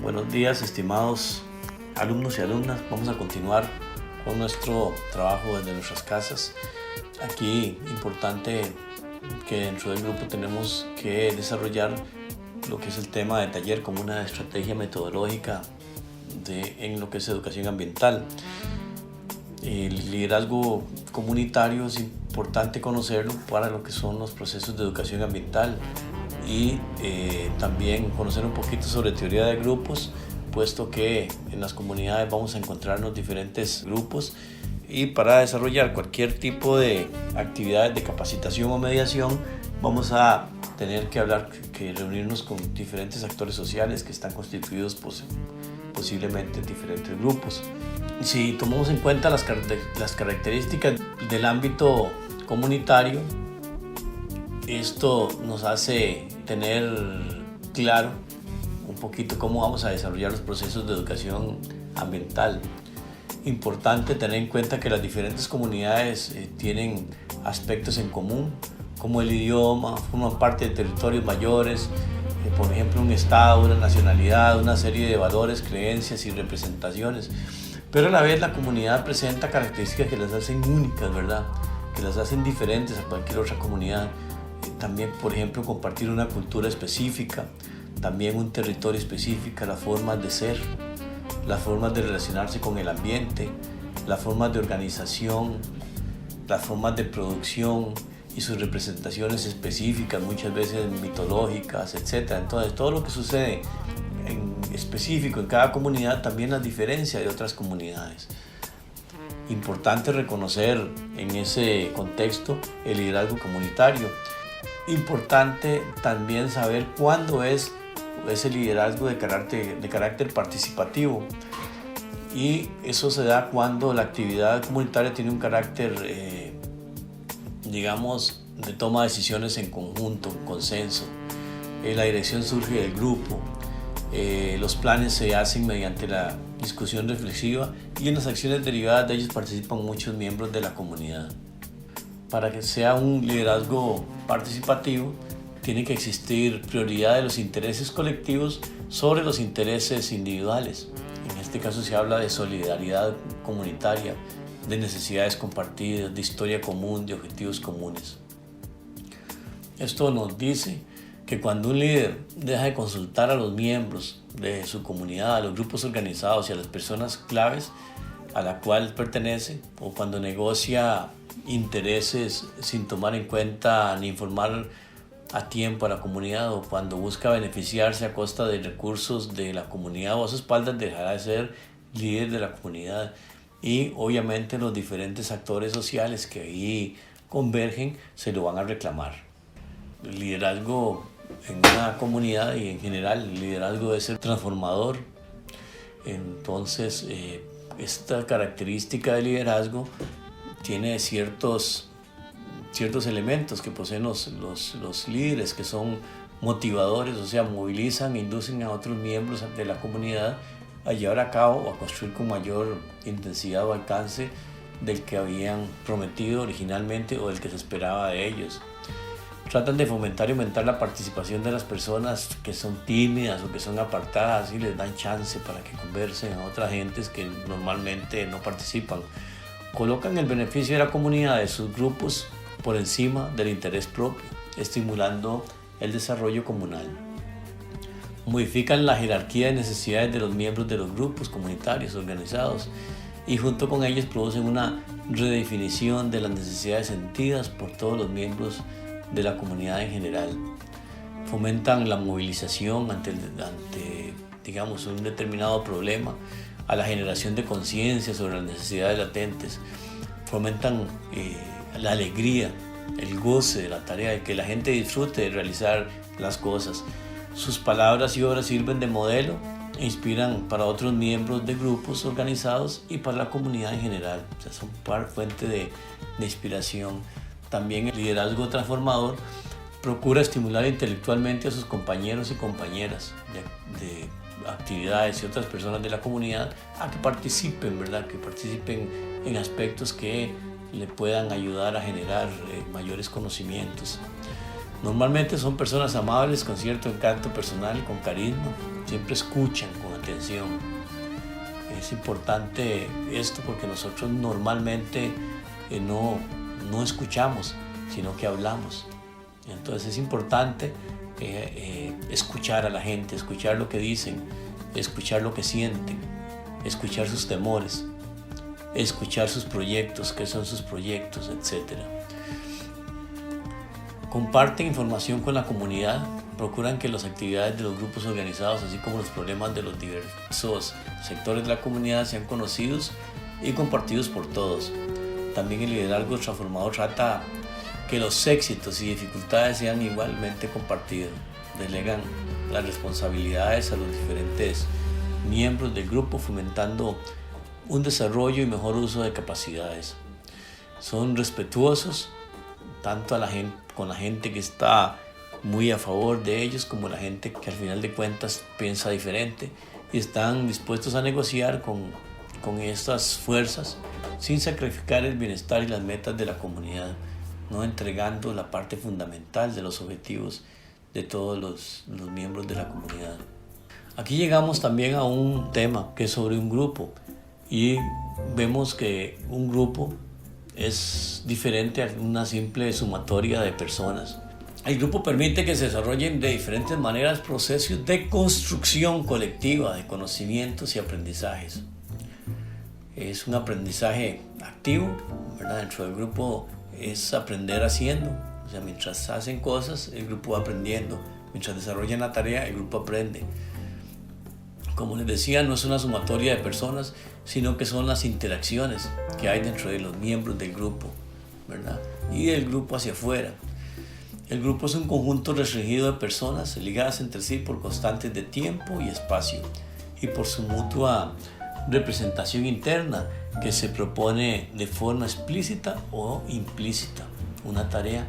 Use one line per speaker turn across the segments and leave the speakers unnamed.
Buenos días, estimados alumnos y alumnas. Vamos a continuar con nuestro trabajo desde nuestras casas. Aquí, importante que dentro del grupo tenemos que desarrollar lo que es el tema de taller como una estrategia metodológica en lo que es educación ambiental. El liderazgo comunitario es importante conocerlo para lo que son los procesos de educación ambiental y también conocer un poquito sobre teoría de grupos, puesto que en las comunidades vamos a encontrarnos diferentes grupos y para desarrollar cualquier tipo de actividades de capacitación o mediación vamos a tener que reunirnos con diferentes actores sociales que están constituidos posiblemente en diferentes grupos. Si tomamos en cuenta las características del ámbito comunitario, esto nos hace tener claro un poquito cómo vamos a desarrollar los procesos de educación ambiental. Importante tener en cuenta que las diferentes comunidades tienen aspectos en común, como el idioma, forman parte de territorios mayores, por ejemplo un estado, una nacionalidad, una serie de valores, creencias y representaciones. Pero a la vez la comunidad presenta características que las hacen únicas, ¿verdad? Que las hacen diferentes a cualquier otra comunidad. También, por ejemplo, compartir una cultura específica, también un territorio específico, las formas de ser, las formas de relacionarse con el ambiente, las formas de organización, las formas de producción y sus representaciones específicas, muchas veces mitológicas, etc. Entonces, todo lo que sucede en específico en cada comunidad también las diferencia de otras comunidades. Importante reconocer en ese contexto el liderazgo comunitario. Importante también saber cuándo es ese liderazgo de carácter participativo, y eso se da cuando la actividad comunitaria tiene un carácter, digamos, de toma de decisiones en conjunto, en consenso. La dirección surge del grupo, los planes se hacen mediante la discusión reflexiva y en las acciones derivadas de ellos participan muchos miembros de la comunidad. Para que sea un liderazgo participativo, tiene que existir prioridad de los intereses colectivos sobre los intereses individuales. En este caso se habla de solidaridad comunitaria, de necesidades compartidas, de historia común, de objetivos comunes. Esto nos dice que cuando un líder deja de consultar a los miembros de su comunidad, a los grupos organizados y a las personas claves a la cual pertenece, o cuando negocia intereses sin tomar en cuenta ni informar a tiempo a la comunidad, o cuando busca beneficiarse a costa de recursos de la comunidad o a sus espaldas, dejará de ser líder de la comunidad. Y obviamente los diferentes actores sociales que ahí convergen se lo van a reclamar. El liderazgo en una comunidad y en general el liderazgo debe ser transformador. Entonces esta característica de liderazgo tiene ciertos elementos que poseen los líderes, que son motivadores, o sea, movilizan e inducen a otros miembros de la comunidad a llevar a cabo o a construir con mayor intensidad o alcance del que habían prometido originalmente o del que se esperaba de ellos. Tratan de fomentar y aumentar la participación de las personas que son tímidas o que son apartadas y les dan chance para que conversen a otras gentes que normalmente no participan. Colocan el beneficio de la comunidad, de sus grupos, por encima del interés propio, estimulando el desarrollo comunal. Modifican la jerarquía de necesidades de los miembros de los grupos comunitarios organizados y junto con ellos producen una redefinición de las necesidades sentidas por todos los miembros de la comunidad en general. Fomentan la movilización ante digamos, un determinado problema, a la generación de conciencia sobre las necesidades latentes. Fomentan la alegría, el goce de la tarea, de que la gente disfrute de realizar las cosas. Sus palabras y obras sirven de modelo e inspiran para otros miembros de grupos organizados y para la comunidad en general. O sea, son fuente de inspiración. También el liderazgo transformador procura estimular intelectualmente a sus compañeros y compañeras de actividades y otras personas de la comunidad a que participen, ¿verdad? Que participen en aspectos que le puedan ayudar a generar mayores conocimientos. Normalmente son personas amables, con cierto encanto personal, con carisma, siempre escuchan con intención. Es importante esto porque nosotros normalmente no escuchamos, sino que hablamos. Entonces es importante escuchar a la gente, escuchar lo que dicen, escuchar lo que sienten, escuchar sus temores, escuchar sus proyectos, qué son sus proyectos, etc. Comparten información con la comunidad, procuran que las actividades de los grupos organizados, así como los problemas de los diversos sectores de la comunidad, sean conocidos y compartidos por todos. También el liderazgo transformador trata que los éxitos y dificultades sean igualmente compartidos. Delegan las responsabilidades a los diferentes miembros del grupo, fomentando un desarrollo y mejor uso de capacidades. Son respetuosos tanto con la gente que está muy a favor de ellos como la gente que al final de cuentas piensa diferente, y están dispuestos a negociar con estas fuerzas sin sacrificar el bienestar y las metas de la comunidad, no entregando la parte fundamental de los objetivos de todos los miembros de la comunidad. Aquí llegamos también a un tema que es sobre un grupo, y vemos que un grupo es diferente a una simple sumatoria de personas. El grupo permite que se desarrollen de diferentes maneras procesos de construcción colectiva de conocimientos y aprendizajes. Es un aprendizaje activo, ¿verdad? Dentro del grupo es aprender haciendo, o sea, mientras hacen cosas, el grupo va aprendiendo. Mientras desarrollan la tarea, el grupo aprende. Como les decía, no es una sumatoria de personas, sino que son las interacciones que hay dentro de los miembros del grupo, ¿verdad? Y del grupo hacia afuera. El grupo es un conjunto restringido de personas ligadas entre sí por constantes de tiempo y espacio, y por su mutua representación interna que se propone de forma explícita o implícita una tarea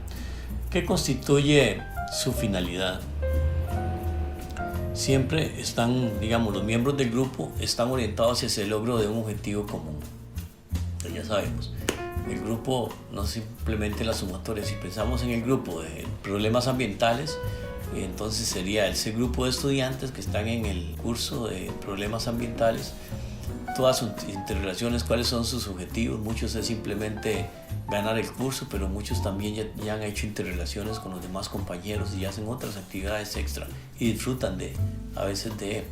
que constituye su finalidad. Siempre están, los miembros del grupo están orientados hacia el logro de un objetivo común. Ya sabemos, el grupo no es simplemente la sumatoria. Si pensamos en el grupo de problemas ambientales, entonces sería ese grupo de estudiantes que están en el curso de problemas ambientales, todas sus interrelaciones, cuáles son sus objetivos. Muchos es simplemente ganar el curso, pero muchos también ya han hecho interrelaciones con los demás compañeros y hacen otras actividades extra y disfrutan a veces de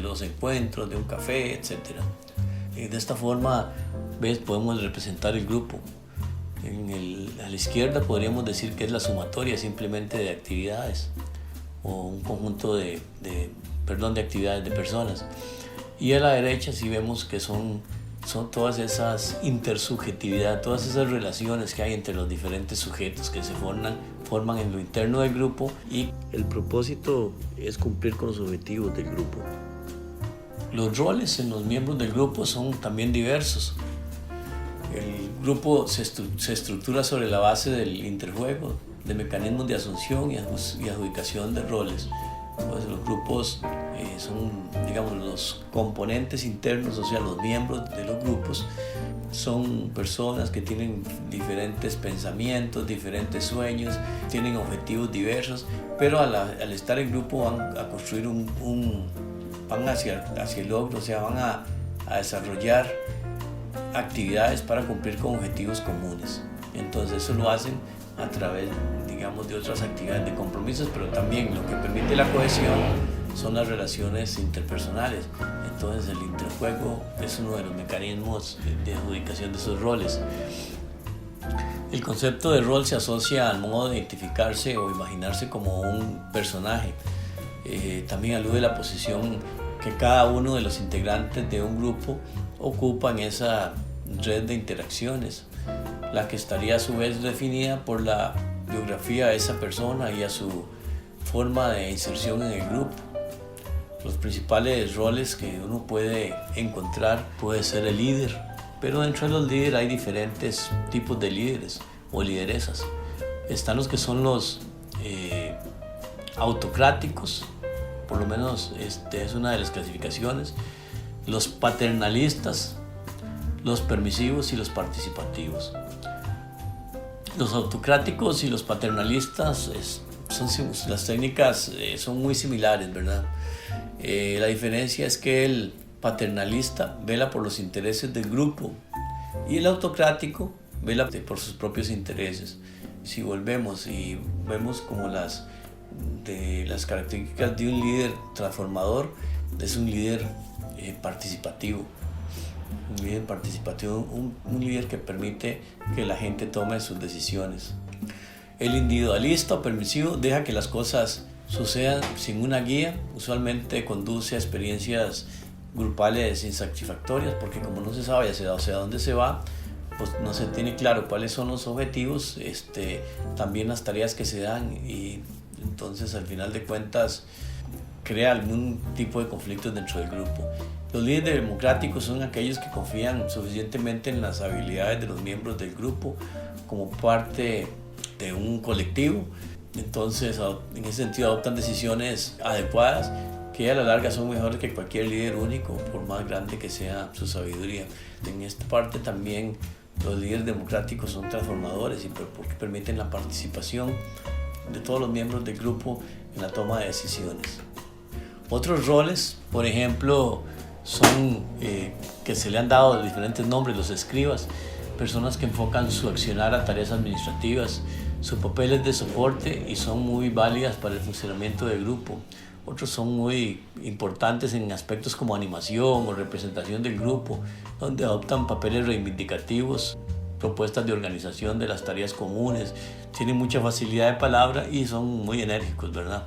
los encuentros, de un café, etc. De esta forma, podemos representar el grupo. A la izquierda podríamos decir que es la sumatoria simplemente de actividades, o un conjunto de actividades de personas. Y a la derecha sí vemos que son todas esas intersubjetividades, todas esas relaciones que hay entre los diferentes sujetos que se forman en lo interno del grupo, y el propósito es cumplir con los objetivos del grupo. Los roles en los miembros del grupo son también diversos. El grupo se estructura sobre la base del interjuego, de mecanismos de asunción y adjudicación de roles. Pues los grupos son, los componentes internos, o sea, los miembros de los grupos son personas que tienen diferentes pensamientos, diferentes sueños, tienen objetivos diversos, pero al estar en grupo van a construir van hacia el logro, o sea, van a desarrollar actividades para cumplir con objetivos comunes. Entonces eso lo hacen a través, de otras actividades de compromisos, pero también lo que permite la cohesión son las relaciones interpersonales. Entonces el interjuego es uno de los mecanismos de adjudicación de esos roles. El concepto de rol se asocia al modo de identificarse o imaginarse como un personaje. También alude a la posición que cada uno de los integrantes de un grupo ocupa en esa red de interacciones, la que estaría a su vez definida por la biografía de esa persona y a su forma de inserción en el grupo. Los principales roles que uno puede encontrar puede ser el líder, pero dentro de los líderes hay diferentes tipos de líderes o lideresas. Están los que son los autocráticos, por lo menos es una de las clasificaciones, los paternalistas, los permisivos y los participativos. Los autocráticos y los paternalistas, las técnicas son muy similares, ¿verdad? La diferencia es que el paternalista vela por los intereses del grupo y el autocrático vela por sus propios intereses. Si volvemos y vemos como las características de un líder transformador, es un líder participativo. Un líder participativo, un líder que permite que la gente tome sus decisiones. El individualista o permisivo deja que las cosas sucedan sin una guía, usualmente conduce a experiencias grupales insatisfactorias, porque como no se sabe hacia dónde se va, pues no se tiene claro cuáles son los objetivos, también las tareas que se dan, y entonces al final de cuentas crea algún tipo de conflictos dentro del grupo. Los líderes democráticos son aquellos que confían suficientemente en las habilidades de los miembros del grupo como parte de un colectivo. Entonces, en ese sentido, adoptan decisiones adecuadas que a la larga son mejores que cualquier líder único, por más grande que sea su sabiduría. En esta parte también los líderes democráticos son transformadores porque permiten la participación de todos los miembros del grupo en la toma de decisiones. Otros roles, por ejemplo, son que se le han dado diferentes nombres: los escribas, personas que enfocan su accionar a tareas administrativas. Su papel es de soporte y son muy válidas para el funcionamiento del grupo. Otros son muy importantes en aspectos como animación o representación del grupo, donde adoptan papeles reivindicativos, propuestas de organización de las tareas comunes, tienen mucha facilidad de palabra y son muy enérgicos, ¿verdad?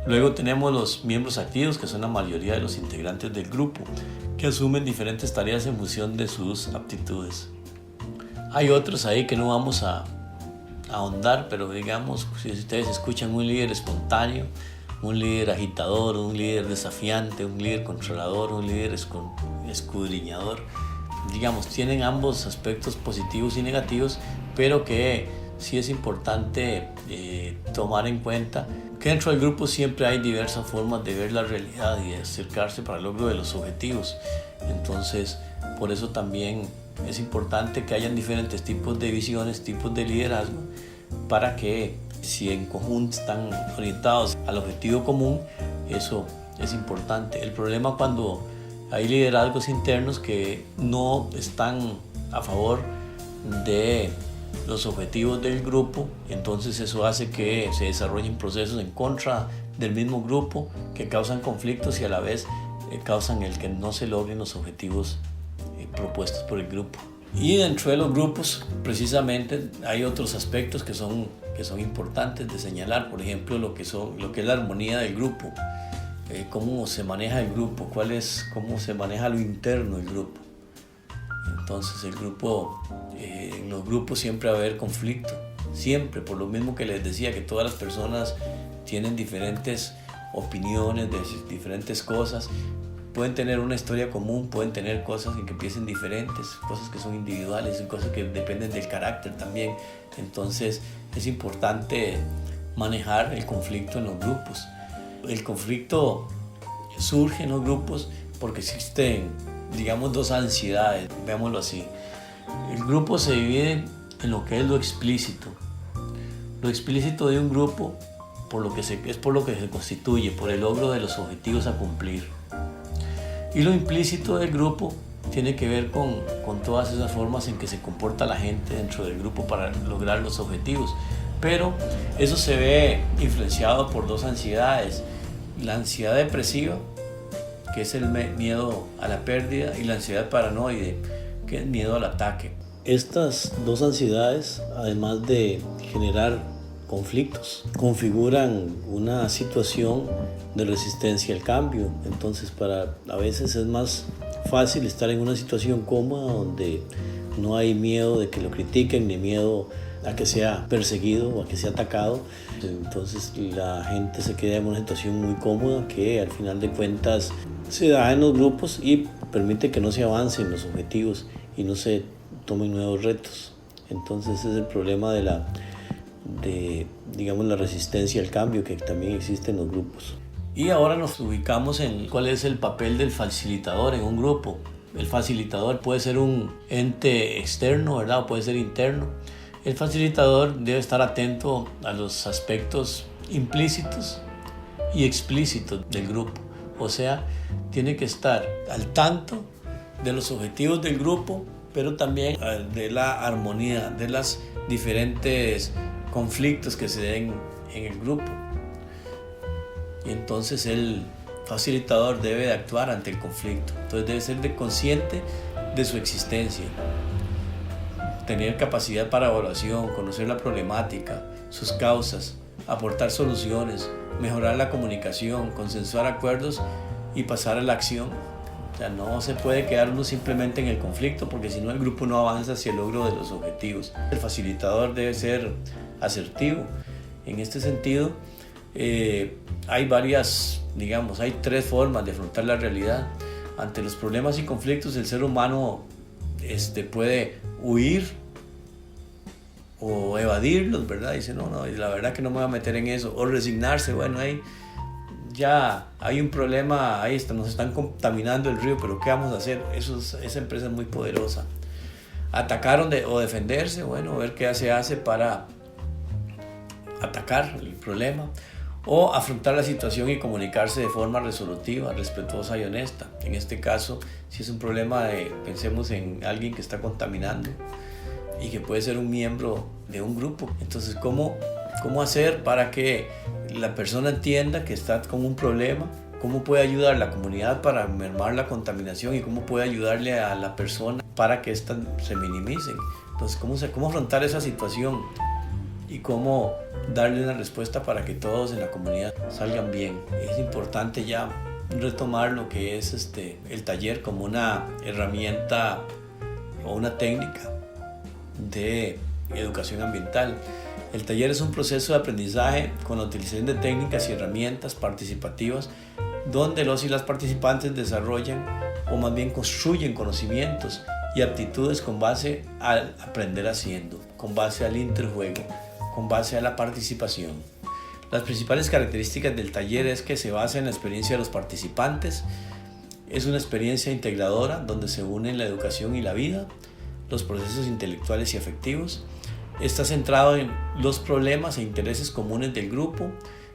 Luego tenemos los miembros activos, que son la mayoría de los integrantes del grupo, que asumen diferentes tareas en función de sus aptitudes. Hay otros ahí que no vamos a ahondar, pero digamos, si ustedes escuchan un líder espontáneo, un líder agitador, un líder desafiante, un líder controlador, un líder escudriñador, digamos, tienen ambos aspectos positivos y negativos, pero que sí es importante tomar en cuenta que dentro del grupo siempre hay diversas formas de ver la realidad y de acercarse para el logro de los objetivos. Entonces, por eso también es importante que hayan diferentes tipos de visiones, tipos de liderazgo, para que si en conjunto están orientados al objetivo común, eso es importante. El problema cuando hay liderazgos internos que no están a favor de los objetivos del grupo, entonces eso hace que se desarrollen procesos en contra del mismo grupo que causan conflictos y a la vez causan el que no se logren los objetivos propuestos por el grupo. Y dentro de los grupos precisamente hay otros aspectos que son importantes de señalar, por ejemplo lo que es la armonía del grupo, cómo se maneja el grupo, cómo se maneja lo interno del grupo. Entonces en los grupos siempre va a haber conflicto, siempre, por lo mismo que les decía, que todas las personas tienen diferentes opiniones de diferentes cosas, pueden tener una historia común, pueden tener cosas en que empiecen diferentes, cosas que son individuales y cosas que dependen del carácter también. Entonces es importante manejar el conflicto en los grupos. El conflicto surge en los grupos porque existen, digamos, dos ansiedades, veámoslo así. El grupo se divide en lo que es lo explícito. Lo explícito de un grupo es por lo que se constituye, por el logro de los objetivos a cumplir. Y lo implícito del grupo tiene que ver con todas esas formas en que se comporta la gente dentro del grupo para lograr los objetivos. Pero eso se ve influenciado por dos ansiedades: la ansiedad depresiva, que es el miedo a la pérdida, y la ansiedad paranoide, que es miedo al ataque. Estas dos ansiedades, además de generar conflictos, configuran una situación de resistencia al cambio. Entonces a veces es más fácil estar en una situación cómoda donde no hay miedo de que lo critiquen ni miedo a que sea perseguido o a que sea atacado. Entonces la gente se queda en una situación muy cómoda que al final de cuentas se da en los grupos y permite que no se avancen los objetivos y no se tomen nuevos retos. Entonces ese es el problema de la resistencia al cambio que también existe en los grupos. Y ahora nos ubicamos en cuál es el papel del facilitador en un grupo. El facilitador puede ser un ente externo, ¿verdad? O puede ser interno. El facilitador debe estar atento a los aspectos implícitos y explícitos del grupo. O sea, tiene que estar al tanto de los objetivos del grupo, pero también de la armonía, de los diferentes conflictos que se den en el grupo. Y entonces el facilitador debe de actuar ante el conflicto. Entonces debe ser consciente de su existencia, tener capacidad para evaluación, conocer la problemática, sus causas, aportar soluciones, mejorar la comunicación, consensuar acuerdos y pasar a la acción. O sea, no se puede quedar uno simplemente en el conflicto, porque si no el grupo no avanza hacia el logro de los objetivos. El facilitador debe ser asertivo. En este sentido, hay hay 3 formas de afrontar la realidad. Ante los problemas y conflictos, el ser humano puede huir o evadirlos, ¿verdad? Dice, no, la verdad que no me voy a meter en eso. O resignarse, bueno, ya hay un problema, nos están contaminando el río, pero ¿qué vamos a hacer? Esa empresa es muy poderosa. Atacar o defenderse, bueno, ver qué se hace para atacar el problema. O afrontar la situación y comunicarse de forma resolutiva, respetuosa y honesta. En este caso, si es un problema pensemos en alguien que está contaminando y que puede ser un miembro de un grupo. Entonces, ¿cómo hacer para que la persona entienda que está con un problema? ¿Cómo puede ayudar la comunidad para mermar la contaminación? ¿Y cómo puede ayudarle a la persona para que éstas se minimicen? Entonces, ¿cómo afrontar esa situación? Y cómo darle una respuesta para que todos en la comunidad salgan bien. Es importante ya retomar lo que es el taller como una herramienta o una técnica de educación ambiental. El taller es un proceso de aprendizaje con la utilización de técnicas y herramientas participativas donde los y las participantes desarrollan o más bien construyen conocimientos y aptitudes con base al aprender haciendo, con base al interjuego, con base a la participación. Las principales características del taller es que se basa en la experiencia de los participantes. Es una experiencia integradora donde se unen la educación y la vida, los procesos intelectuales y afectivos. Está centrado en los problemas e intereses comunes del grupo.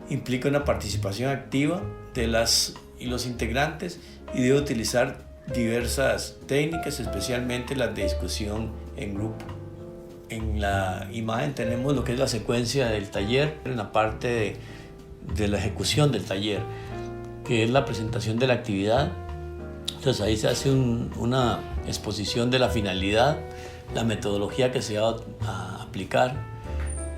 Implica una participación activa de los integrantes y debe utilizar diversas técnicas, especialmente las de discusión en grupo. En la imagen tenemos lo que es la secuencia del taller, en la parte de la ejecución del taller, que es la presentación de la actividad. Entonces ahí se hace una exposición de la finalidad, la metodología que se va a aplicar,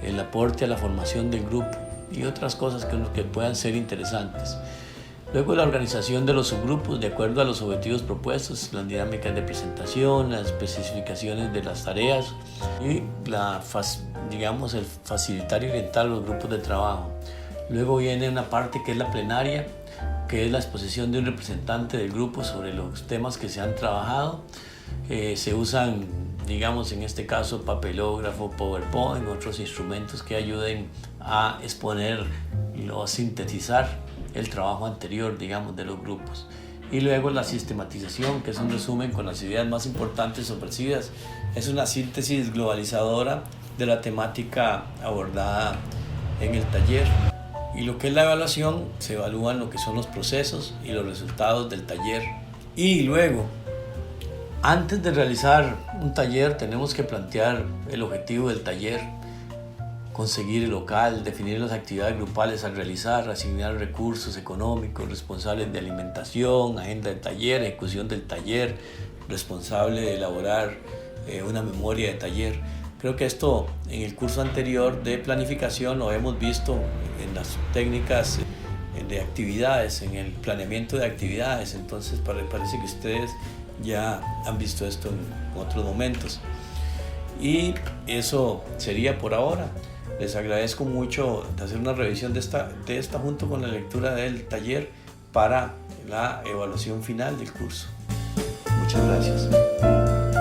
el aporte a la formación del grupo y otras cosas que puedan ser interesantes. Luego la organización de los subgrupos de acuerdo a los objetivos propuestos, las dinámicas de presentación, las especificaciones de las tareas y el facilitar y orientar los grupos de trabajo. Luego viene una parte que es la plenaria, que es la exposición de un representante del grupo sobre los temas que se han trabajado. Se usan, en este caso, papelógrafo, PowerPoint, otros instrumentos que ayuden a exponer o a sintetizar el trabajo anterior, de los grupos. Y luego la sistematización, que es un resumen con las ideas más importantes ofrecidas. Es una síntesis globalizadora de la temática abordada en el taller. Y lo que es la evaluación, se evalúan lo que son los procesos y los resultados del taller. Y luego, antes de realizar un taller, tenemos que plantear el objetivo del taller, conseguir el local, definir las actividades grupales a realizar, asignar recursos económicos, responsables de alimentación, agenda del taller, ejecución del taller, responsable de elaborar una memoria de taller. Creo que esto en el curso anterior de planificación lo hemos visto en las técnicas de actividades, en el planeamiento de actividades. Entonces parece que ustedes ya han visto esto en otros momentos. Y eso sería por ahora. Les agradezco mucho de hacer una revisión de esta junto con la lectura del taller para la evaluación final del curso. Muchas gracias.